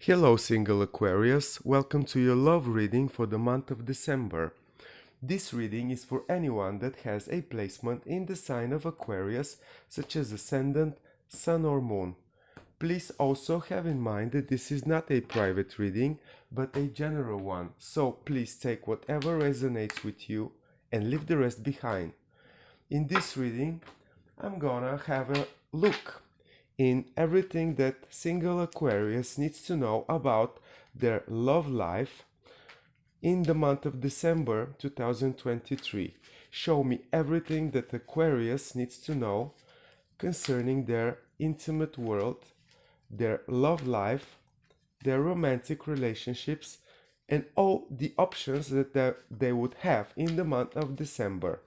Hello, single Aquarius. Welcome to your love reading for the month of December. This reading is for anyone that has a placement in the sign of Aquarius, such as Ascendant, Sun, or Moon. Please also have in mind that this is not a private reading, but a general one, so please take whatever resonates with you and leave the rest behind. In this reading, I'm gonna have a look in everything that single Aquarius needs to know about their love life in the month of December 2023. Show me everything that Aquarius needs to know concerning their intimate world, their love life, their romantic relationships, and all the options that they would have in the month of December.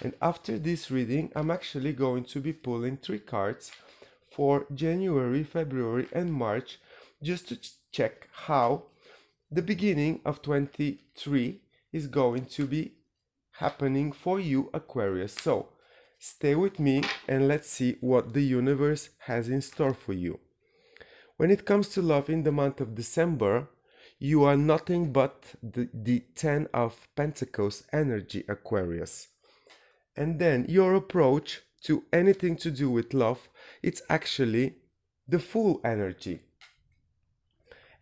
And after this reading, I'm actually going to be pulling 3 cards for January, February, and March, just to check how the beginning of 23 is going to be happening for you, Aquarius. So stay with me and let's see what the universe has in store for you. When it comes to love in the month of December, you are nothing but the 10 of Pentacles energy, Aquarius. And then your approach to anything to do with love, it's actually the Fool energy.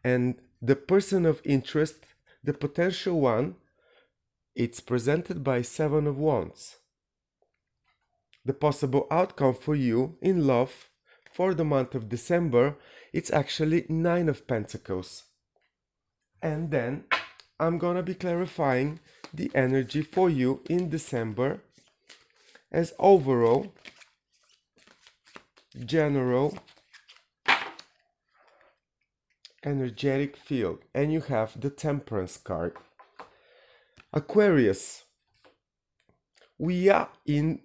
And the person of interest, the potential one, it's presented by 7 of Wands. The possible outcome for you in love for the month of December, it's actually 9 of Pentacles. And then I'm gonna be clarifying the energy for you in December as overall, general, energetic field. And you have the Temperance card. Aquarius, we are in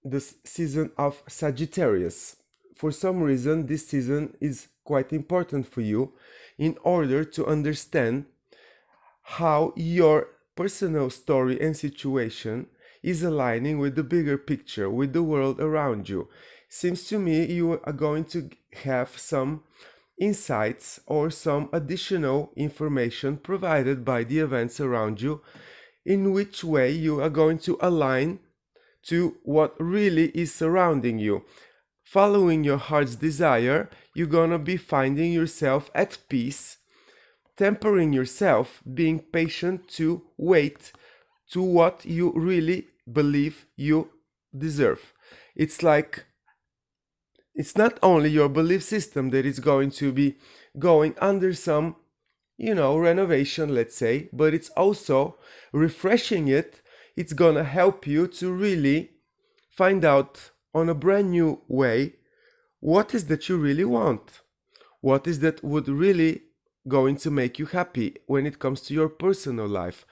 the season of Sagittarius. For some reason, this season is quite important for you in order to understand how your personal story and situation is aligning with the bigger picture, with the world around you. Seems to me you are going to have some insights or some additional information provided by the events around you, in which way you are going to align to what really is surrounding you. Following your heart's desire, you're gonna be finding yourself at peace, tempering yourself, being patient to wait to what you really believe you deserve. It's like, it's not only your belief system that is going to be going under some, renovation, let's say, but it's also refreshing it. It's gonna help you to really find out on a brand new way what is that you really want. What is that would really going to make you happy when it comes to your personal life.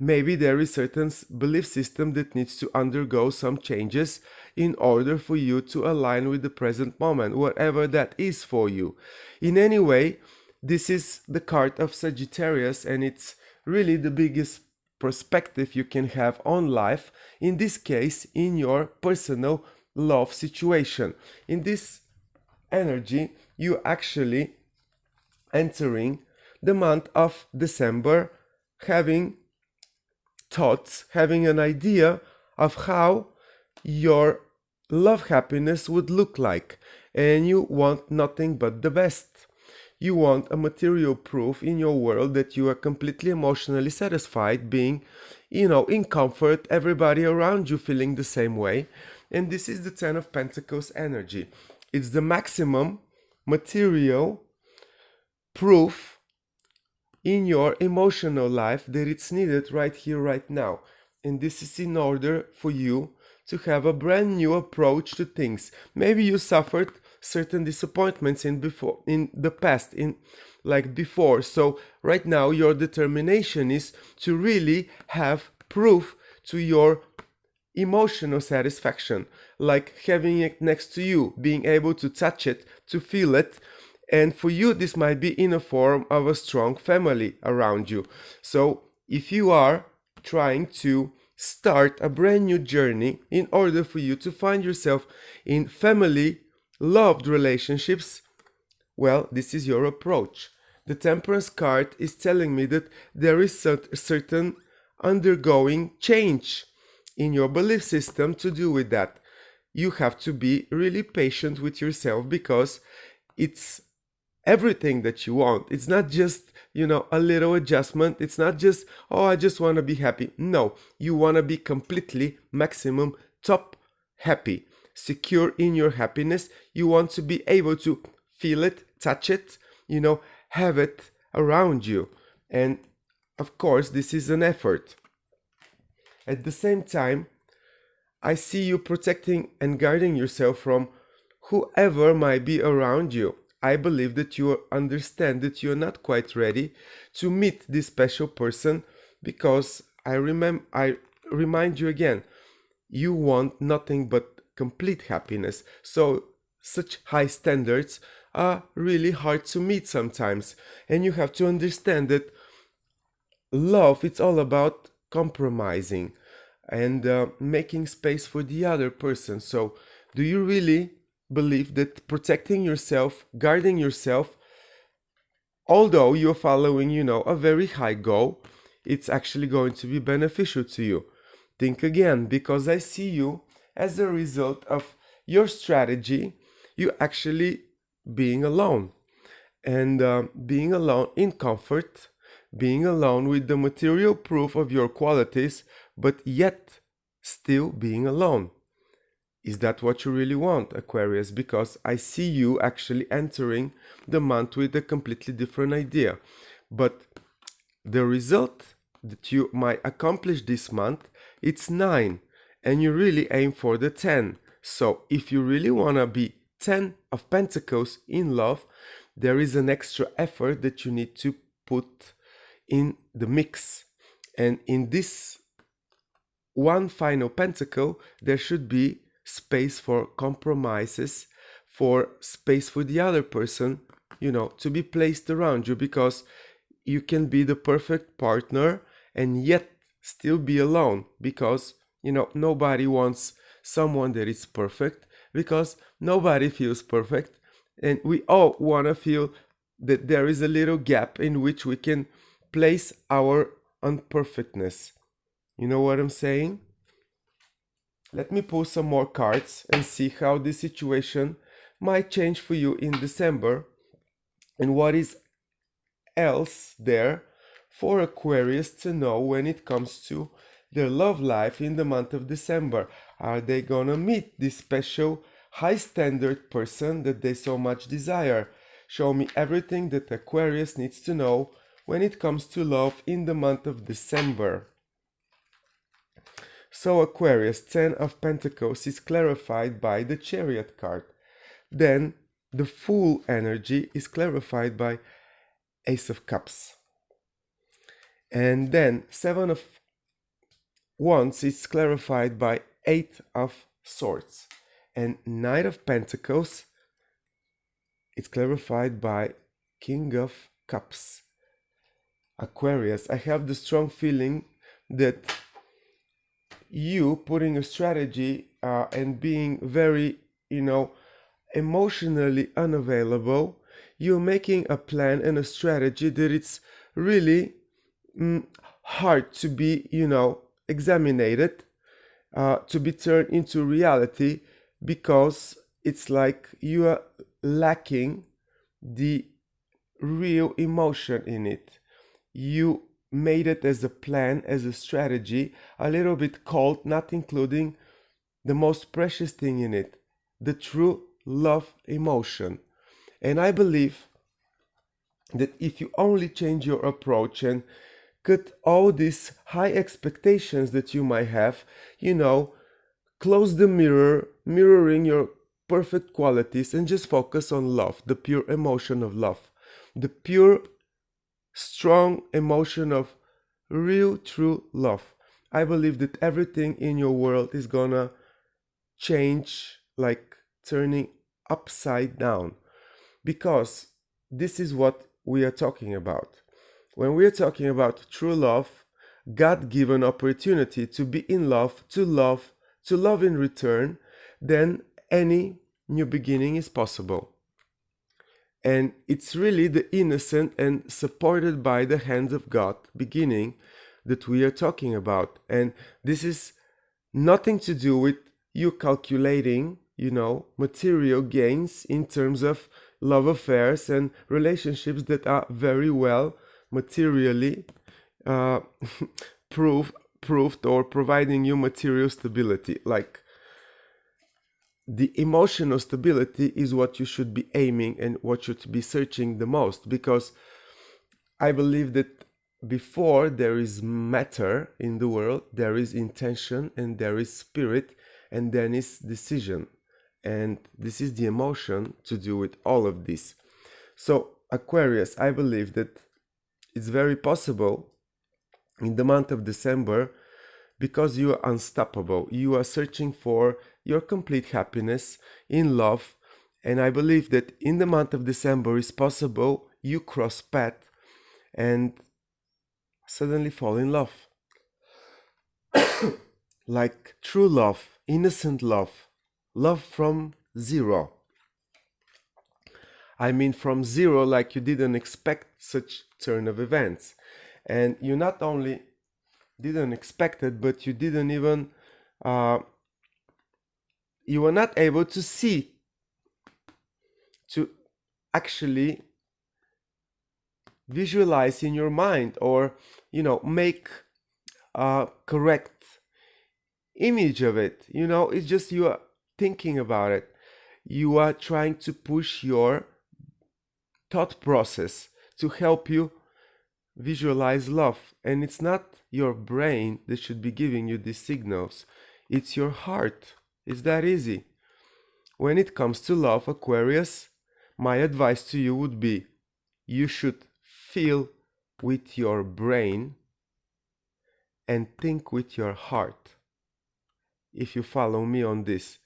Maybe there is certain belief system that needs to undergo some changes in order for you to align with the present moment, whatever that is for you. In any way, this is the card of Sagittarius, and it's really the biggest perspective you can have on life, in this case, in your personal love situation. In this energy, you actually entering the month of December having thoughts, having an idea of how your love happiness would look like, and you want nothing but the best. You want a material proof in your world that you are completely emotionally satisfied, being, in comfort, everybody around you feeling the same way. And this is the 10 of Pentacles energy. It's the maximum material proof in your emotional life that it's needed right here, right now. And this is in order for you to have a brand new approach to things. Maybe you suffered certain disappointments in the past, before. So right now your determination is to really have proof to your emotional satisfaction, like having it next to you, being able to touch it, to feel it. And for you, this might be in a form of a strong family around you. So if you are trying to start a brand new journey in order for you to find yourself in family loved relationships, well, this is your approach. The Temperance card is telling me that there is a certain undergoing change in your belief system to do with that. You have to be really patient with yourself because it's everything that you want. It's not just, a little adjustment. It's not just, oh, I just want to be happy. No, you want to be completely maximum top happy, secure in your happiness. You want to be able to feel it, touch it, have it around you. And of course, this is an effort. At the same time, I see you protecting and guarding yourself from whoever might be around you. I believe that you understand that you're not quite ready to meet this special person because I remind you again, you want nothing but complete happiness. So such high standards are really hard to meet sometimes. And you have to understand that love, it's all about compromising and making space for the other person. So do you really believe that protecting yourself, guarding yourself, although you're following, a very high goal, it's actually going to be beneficial to you? Think again, because I see you as a result of your strategy, you actually being alone and being alone in comfort, being alone with the material proof of your qualities, but yet still being alone. Is that what you really want, Aquarius? Because I see you actually entering the month with a completely different idea. But the result that you might accomplish this month, it's 9. And you really aim for the 10. So if you really want to be 10 of Pentacles in love, there is an extra effort that you need to put in the mix. And in this one final pentacle, there should be space for compromises, for space for the other person, to be placed around you, because you can be the perfect partner and yet still be alone, because, nobody wants someone that is perfect, because nobody feels perfect, and we all want to feel that there is a little gap in which we can place our unperfectness. You know what I'm saying? Let me pull some more cards and see how this situation might change for you in December and what is else there for Aquarius to know when it comes to their love life in the month of December. Are they gonna meet this special high standard person that they so much desire? Show me everything that Aquarius needs to know when it comes to love in the month of December. So Aquarius, 10 of Pentacles is clarified by the Chariot card. Then the Fool energy is clarified by Ace of Cups. And then 7 of Wands is clarified by 8 of Swords. And Knight of Pentacles is clarified by King of Cups. Aquarius, I have the strong feeling that you putting a strategy and being very, emotionally unavailable, you're making a plan and a strategy that it's really hard to be, examined, to be turned into reality, because it's like you are lacking the real emotion in it. You made it as a plan, as a strategy, a little bit cold, not including the most precious thing in it, the true love emotion. And I believe that if you only change your approach and cut all these high expectations that you might have, close the mirror, mirroring your perfect qualities, and just focus on love, the pure emotion of love, the pure strong emotion of real true love. I believe that everything in your world is gonna change, like turning upside down, because this is what we are talking about. When we are talking about true love, God-given opportunity to be in love, to love in return, then any new beginning is possible. And it's really the innocent and supported by the hands of God beginning that we are talking about. And this is nothing to do with you calculating, material gains in terms of love affairs and relationships that are very well materially uh, proved or providing you material stability. Like, the emotional stability is what you should be aiming and what you should be searching the most, because I believe that before there is matter in the world, there is intention and there is spirit, and then is decision. And this is the emotion to do with all of this. So, Aquarius, I believe that it's very possible in the month of December, because you are unstoppable. You are searching for your complete happiness in love. And I believe that in the month of December is possible you cross path and suddenly fall in love. Like true love, innocent love, love from zero. I mean from zero, like you didn't expect such turn of events. And you not only didn't expect it, but you didn't even you were not able to see, to actually visualize in your mind, or make a correct image of it. It's just you are thinking about it. You are trying to push your thought process to help you visualize love, and it's not your brain that should be giving you these signals, it's your heart. It's that easy. When it comes to love, Aquarius, my advice to you would be, you should feel with your brain and think with your heart. If you follow me on this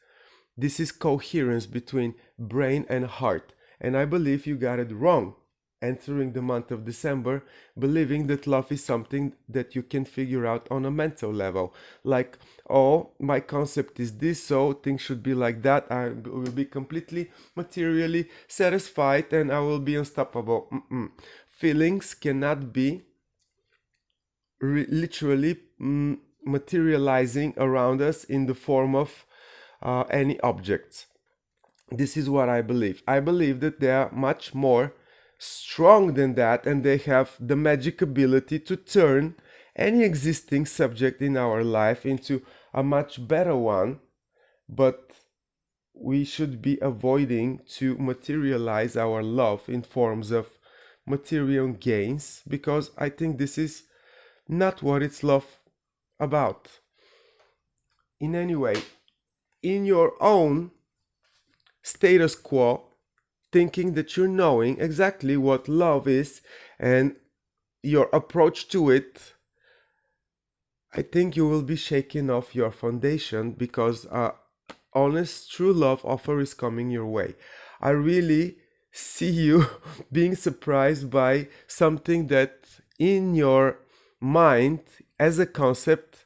is coherence between brain and heart. And I believe you got it wrong entering the month of December, believing that love is something that you can figure out on a mental level. Like, oh, my concept is this, so things should be like that. I will be completely materially satisfied and I will be unstoppable. Feelings cannot be literally materializing around us in the form of any objects. This is what I believe. I believe that they are much more strong than that, and they have the magic ability to turn any existing subject in our life into a much better one. But we should be avoiding to materialize our love in forms of material gains, because I think this is not what it's love about. In any way, in your own status quo, thinking that you're knowing exactly what love is and your approach to it, I think you will be shaking off your foundation, because honest, true love offer is coming your way. I really see you being surprised by something that in your mind as a concept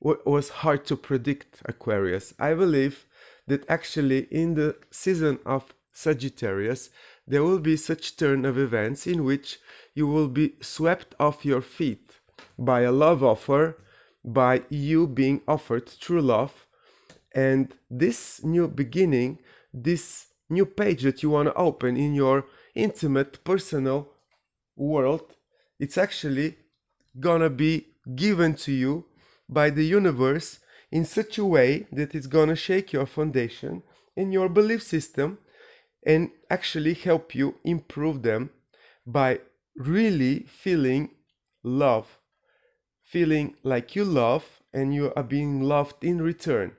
was hard to predict, Aquarius. I believe that actually in the season of Sagittarius there will be such turn of events in which you will be swept off your feet by a love offer, by you being offered true love. And this new beginning, this new page that you want to open in your intimate personal world, it's actually gonna be given to you by the universe in such a way that it's gonna shake your foundation in your belief system and actually help you improve them by really feeling love, feeling like you love and you are being loved in return.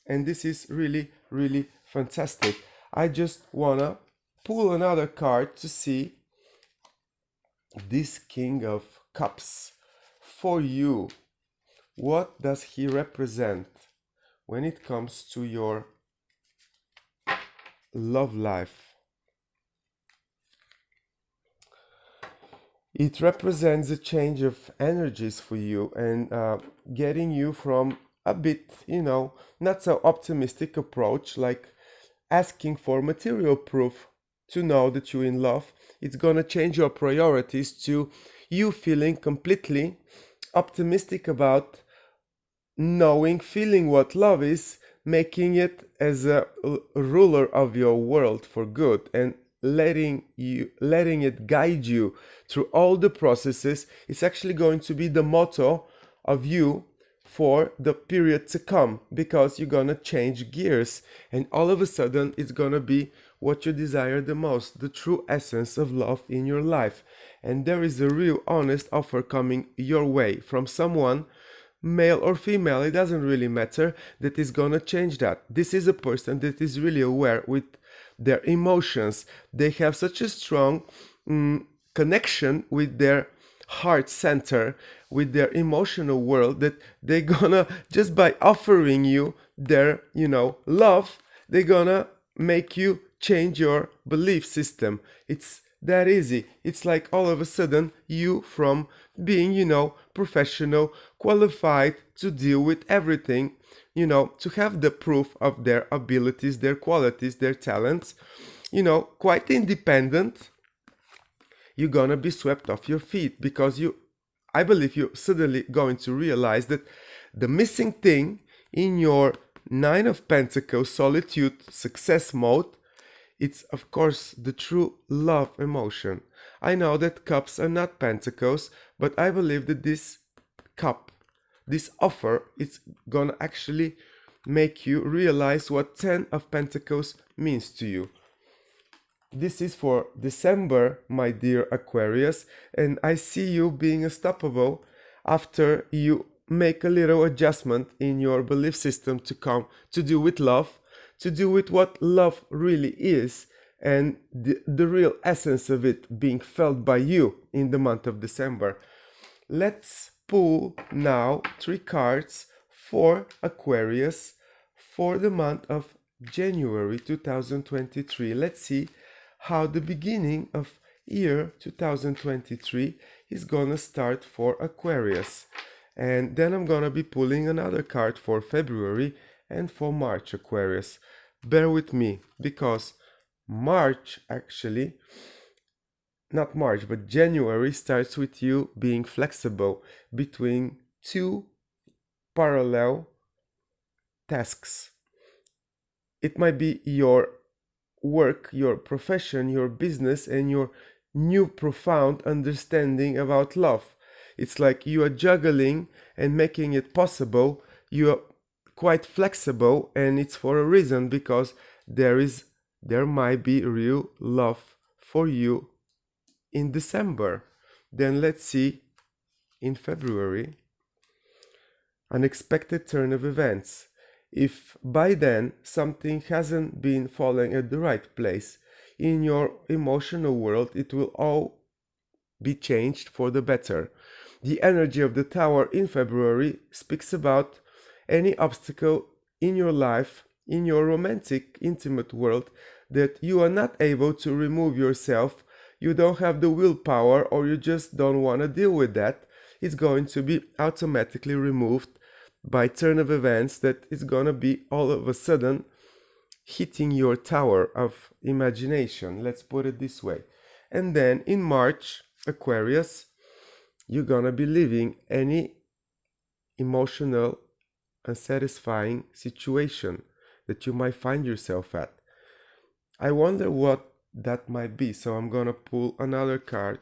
And this is really, really fantastic. I just wanna pull another card to see this King of Cups for you. What does he represent when it comes to your love life? It represents a change of energies for you and getting you from a bit, not so optimistic approach, like asking for material proof to know that you're in love. It's gonna change your priorities to you feeling completely optimistic about knowing, feeling what love is, making it as a ruler of your world for good, and letting it guide you through all the processes. It's actually going to be the motto of you for the period to come, because you're gonna change gears, and all of a sudden it's gonna be what you desire the most, the true essence of love in your life. And there is a real honest offer coming your way from someone, male or female, it doesn't really matter, that is gonna change that. This is a person that is really aware with their emotions. They have such a strong connection with their heart center, with their emotional world, that they're gonna, just by offering you their, love, they're gonna make you change your belief system. It's that easy. It's like all of a sudden you, from being, professional, qualified to deal with everything, to have the proof of their abilities, their qualities, their talents, quite independent, you're gonna be swept off your feet, because I believe you're suddenly going to realize that the missing thing in your Nine of Pentacles solitude success mode, it's of course the true love emotion. I know that cups are not pentacles, but I believe that this cup, this offer, is gonna actually make you realize what 10 of Pentacles means to you. This is for December, my dear Aquarius, and I see you being unstoppable after you make a little adjustment in your belief system to do with love, to do with what love really is, and the real essence of it being felt by you in the month of December. Let's pull now 3 cards for Aquarius for the month of January 2023. Let's see how the beginning of year 2023 is gonna start for Aquarius. And then I'm gonna be pulling another card for February and for March, Aquarius. Bear with me, because March, actually, not March, but January starts with you being flexible between 2 parallel tasks. It might be your work, your profession, your business, and your new profound understanding about love. It's like you are juggling and making it possible. You are quite flexible, and it's for a reason, because there might be real love for you in December. Then let's see in February, unexpected turn of events. If by then something hasn't been falling at the right place in your emotional world, it will all be changed for the better. The energy of the Tower in February speaks about any obstacle in your life, in your romantic, intimate world, that you are not able to remove yourself. You don't have the willpower, or you just don't want to deal with that. It's going to be automatically removed by turn of events that is going to be all of a sudden hitting your tower of imagination. Let's put it this way. And then in March, Aquarius, you're going to be leaving any emotional unsatisfying situation that you might find yourself at. I wonder what that might be. So I'm going to pull another card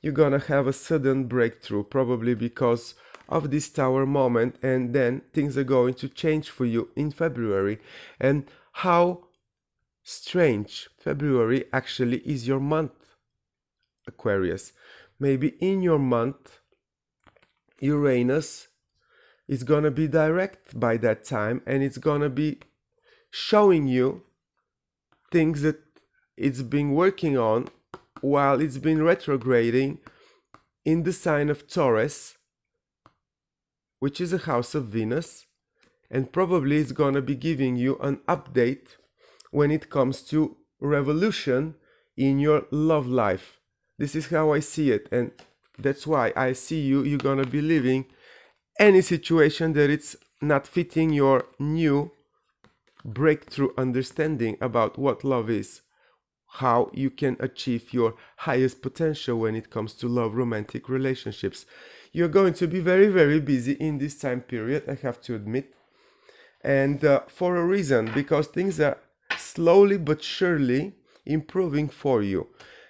you're going to have a sudden breakthrough, probably because of this Tower moment, and then things are going to change for you in February. And how strange February actually is your month, Aquarius. Maybe in your month Uranus is gonna be direct by that time, and it's gonna be showing you things that it's been working on while it's been retrograding in the sign of Taurus, which is a house of Venus, and probably it's gonna be giving you an update when it comes to revolution in your love life. This is how I see it, and that's why I see you're gonna be leaving any situation that it's not fitting your new breakthrough understanding about what love is, how you can achieve your highest potential when it comes to love, romantic relationships. You're going to be very, very busy in this time period, I have to admit. And for a reason, because things are slowly but surely improving for you.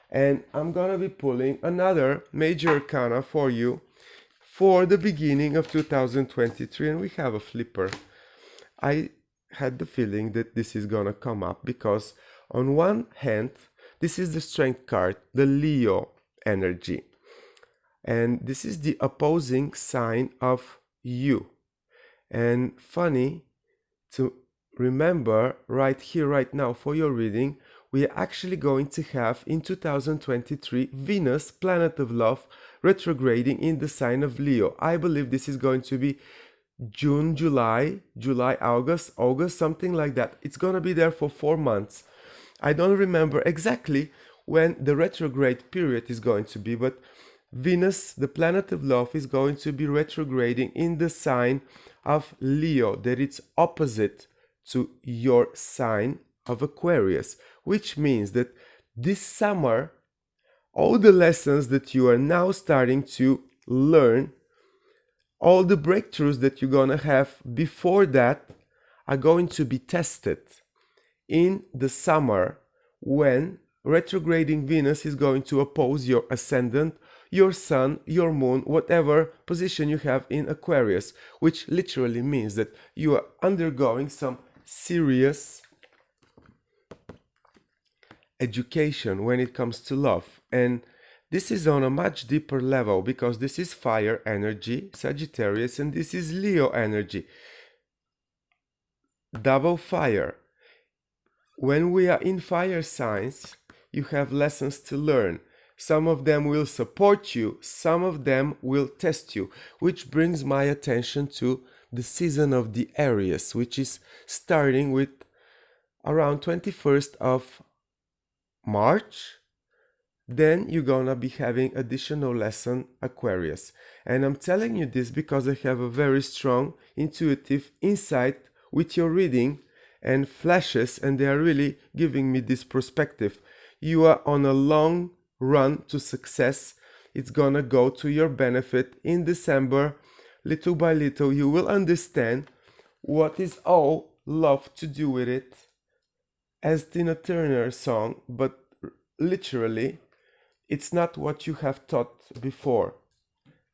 And I'm gonna be pulling another major arcana for you for the beginning of 2023, and we have a flipper. I had the feeling that this is gonna come up because on one hand, this is the strength card, the Leo energy. And this is the opposing sign of you. And funny to remember right here, right now for your reading, we are actually going to have in 2023 Venus, planet of love, retrograding in the sign of Leo. I believe this is going to be June, July, August, something like that. It's going to be there for 4 months. I don't remember exactly when the retrograde period is going to be, but Venus, the planet of love, is going to be retrograding in the sign of Leo, that it's opposite to your sign of Aquarius, which means that this summer, all the lessons that you are now starting to learn, all the breakthroughs that you're gonna have before that are going to be tested in the summer when retrograding Venus is going to oppose your ascendant, your sun, your moon, whatever position you have in Aquarius, which literally means that you are undergoing some serious education when it comes to love. And this is on a much deeper level because this is fire energy, Sagittarius, and this is Leo energy. Double fire. When we are in fire signs, you have lessons to learn. Some of them will support you, some of them will test you, which brings my attention to the season of the Aries, which is starting with around 21st of March. Then you're gonna be having additional lesson Aquarius. And I'm telling you this because I have a very strong intuitive insight with your reading and flashes, and they are really giving me this perspective. You are on a long run to success. It's gonna go to your benefit in December. Little by little you will understand what is all love to do with it, as Tina Turner song, but literally it's not what you have thought before.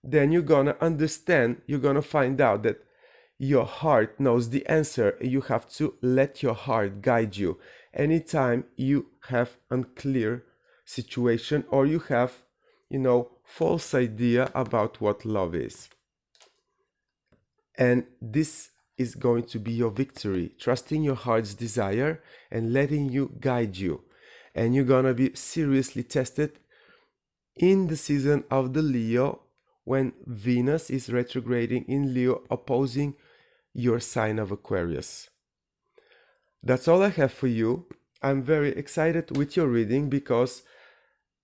Then you're gonna understand, you're gonna find out that your heart knows the answer. You have to let your heart guide you anytime you have unclear situation or you have, false idea about what love is. And this is going to be your victory, trusting your heart's desire and letting you guide you. And you're gonna be seriously tested in the season of the Leo, when Venus is retrograding in Leo, opposing your sign of Aquarius. That's all I have for you. I'm very excited with your reading because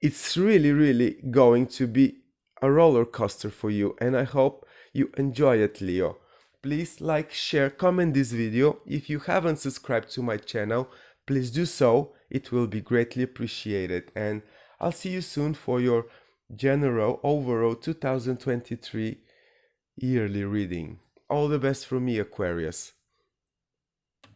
it's really, really going to be a roller coaster for you, and I hope you enjoy it, Leo. Please like, share, comment this video. If you haven't subscribed to my channel, please do so. It will be greatly appreciated, and I'll see you soon for your general overall 2023 yearly reading. All the best from me, Aquarius.